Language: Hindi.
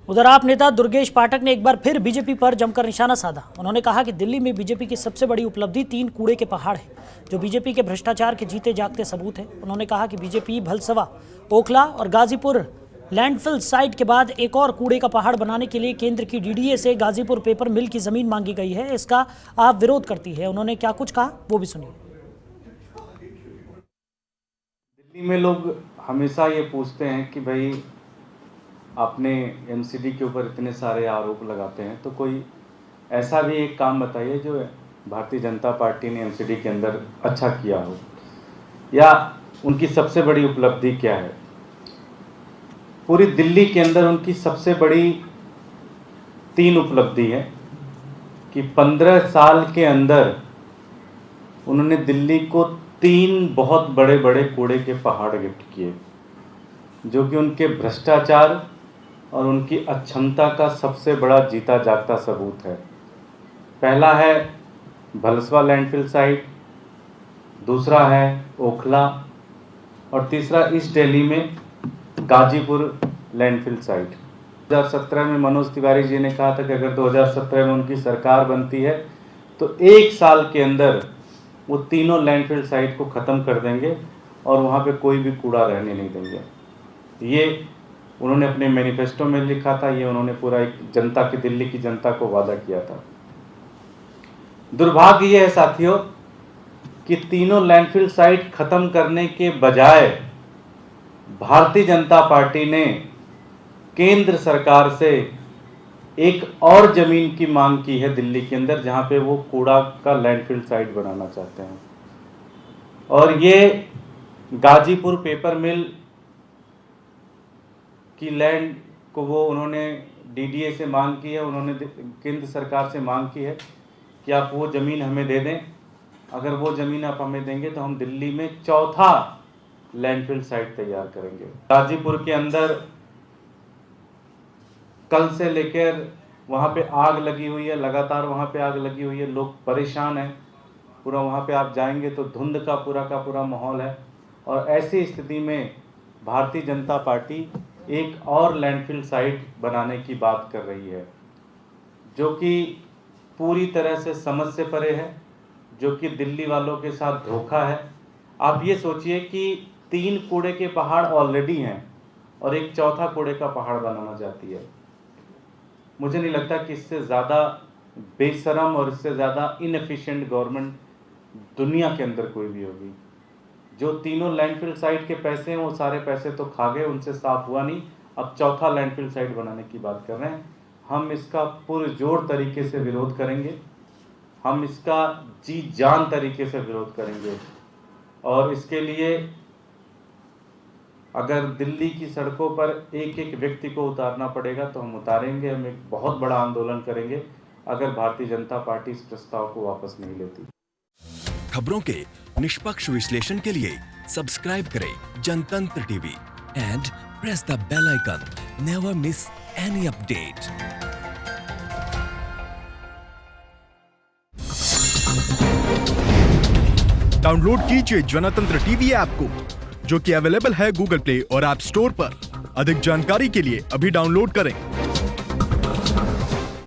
उधर आप नेता दुर्गेश पाठक ने एक बार फिर बीजेपी पर जमकर निशाना साधा। उन्होंने कहा कि दिल्ली में बीजेपी की सबसे बड़ी उपलब्धि 3 कूड़े के पहाड़ है, जो बीजेपी के भ्रष्टाचार के जीते जागते सबूत है। उन्होंने कहा कि बीजेपी भलसवा, ओखला और गाजीपुर लैंडफिल साइट के बाद एक और कूड़े का पहाड़ बनाने के लिए केंद्र की डीडीए से गाजीपुर पेपर मिल की जमीन मांगी गई है। इसका आप विरोध करती है। उन्होंने क्या कुछ कहा वो भी सुनिए। दिल्ली में लोग हमेशा ये पूछते हैं कि भाई आपने एमसीडी के ऊपर इतने सारे आरोप लगाते हैं, तो कोई ऐसा भी एक काम बताइए जो भारतीय जनता पार्टी ने एमसीडी के अंदर अच्छा किया हो, या उनकी सबसे बड़ी उपलब्धि क्या है। पूरी दिल्ली के अंदर उनकी सबसे बड़ी 3 उपलब्धि है कि 15 साल के अंदर उन्होंने दिल्ली को 3 बहुत बड़े बड़े कूड़े के पहाड़ गिफ्ट किए, जो कि उनके भ्रष्टाचार और उनकी अक्षमता का सबसे बड़ा जीता जागता सबूत है। पहला है भलसवा लैंडफिल साइट, दूसरा है ओखला और तीसरा ईस्ट दिल्ली में गाजीपुर लैंडफिल साइट। 2017 में मनोज तिवारी जी ने कहा था कि अगर 2017 में उनकी सरकार बनती है तो 1 साल के अंदर वो तीनों लैंडफिल साइट को ख़त्म कर देंगे और वहाँ पे कोई भी कूड़ा रहने नहीं देंगे। ये उन्होंने अपने मैनिफेस्टो में लिखा था, ये उन्होंने पूरा एक जनता की, दिल्ली की जनता को वादा किया था। दुर्भाग्य ये है साथियों कि तीनों लैंडफिल साइट खत्म करने के बजाय भारतीय जनता पार्टी ने केंद्र सरकार से एक और जमीन की मांग की है दिल्ली के अंदर, जहां पे वो कूड़ा का लैंडफिल साइट बनाना चाहते हैं। और ये गाजीपुर पेपर मिल की लैंड को वो उन्होंने डीडीए से मांग की है, उन्होंने केंद्र सरकार से मांग की है कि आप वो ज़मीन हमें दे दें। अगर वो ज़मीन आप हमें देंगे तो हम दिल्ली में चौथा लैंडफिल साइट तैयार करेंगे। गाजीपुर के अंदर कल से लेकर वहाँ पे आग लगी हुई है, लगातार वहाँ पे आग लगी हुई है, लोग परेशान हैं। पूरा वहाँ पे आप जाएंगे तो धुंध का पूरा माहौल है। और ऐसी स्थिति में भारतीय जनता पार्टी एक और लैंडफिल साइट बनाने की बात कर रही है, जो कि पूरी तरह से समझ से परे है, जो कि दिल्ली वालों के साथ धोखा है। आप ये सोचिए कि 3 कूड़े के पहाड़ ऑलरेडी हैं और एक चौथा कूड़े का पहाड़ बनाना चाहती है। मुझे नहीं लगता कि इससे ज़्यादा बेशरम और इससे ज़्यादा इनएफिशिएंट गवर्नमेंट दुनिया के अंदर कोई भी होगी। जो तीनों लैंडफिल साइट के पैसे हैं वो सारे पैसे तो खा गए, उनसे साफ हुआ नहीं। अब चौथा लैंडफिल साइट बनाने की बात कर रहे हैं। हम इसका पुरजोर तरीके से विरोध करेंगे, हम इसका जी जान तरीके से विरोध करेंगे। और इसके लिए अगर दिल्ली की सड़कों पर एक एक व्यक्ति को उतारना पड़ेगा तो हम उतारेंगे। हम एक बहुत बड़ा आंदोलन करेंगे अगर भारतीय जनता पार्टी इस प्रस्ताव को वापस नहीं लेती। खबरों के निष्पक्ष विश्लेषण के लिए सब्सक्राइब करें Jantantra TV and press the bell icon. Never miss any update. Download कीजिए जनतंत्र टीवी ऐप को, जो कि अवेलेबल है गूगल प्ले और ऐप स्टोर पर। अधिक जानकारी के लिए अभी डाउनलोड करें।